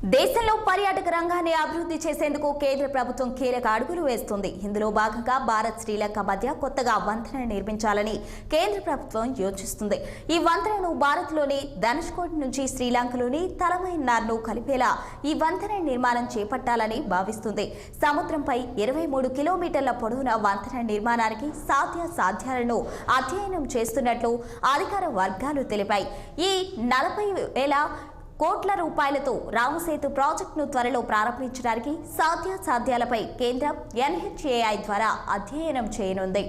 దేశంలో పర్యాటక రంగాన్ని అభివృద్ధి చేసేందుకు కేంద్ర ప్రభుత్వం కీలక అడుగులు వేస్తుంది. ఇందులో భాగంగా భారత్ శ్రీలంక మధ్య కొత్తగా వంతెన నిర్మించాలని కేంద్ర ప్రభుత్వం యోచిస్తుంది. ఈ వంతెనను భారత్లోని ధనుష్కోట్ నుంచి శ్రీలంకలోని తలమైనార్ను కలిపేలా ఈ వంతెన నిర్మాణం చేపట్టాలని భావిస్తుంది. సముద్రంపై 23 కిలోమీటర్ల పొడవున వంతెన నిర్మాణానికి సాధ్యాలను అధ్యయనం చేస్తున్నట్లు అధికార వర్గాలు తెలిపాయి. ఈ 40,000 కోట్ల రూపాయలతో రామసేతు ప్రాజెక్టును త్వరలో ప్రారంభించడానికి సాధ్యాలపై కేంద్రం NHAI ద్వారా అధ్యయనం చేయనుంది.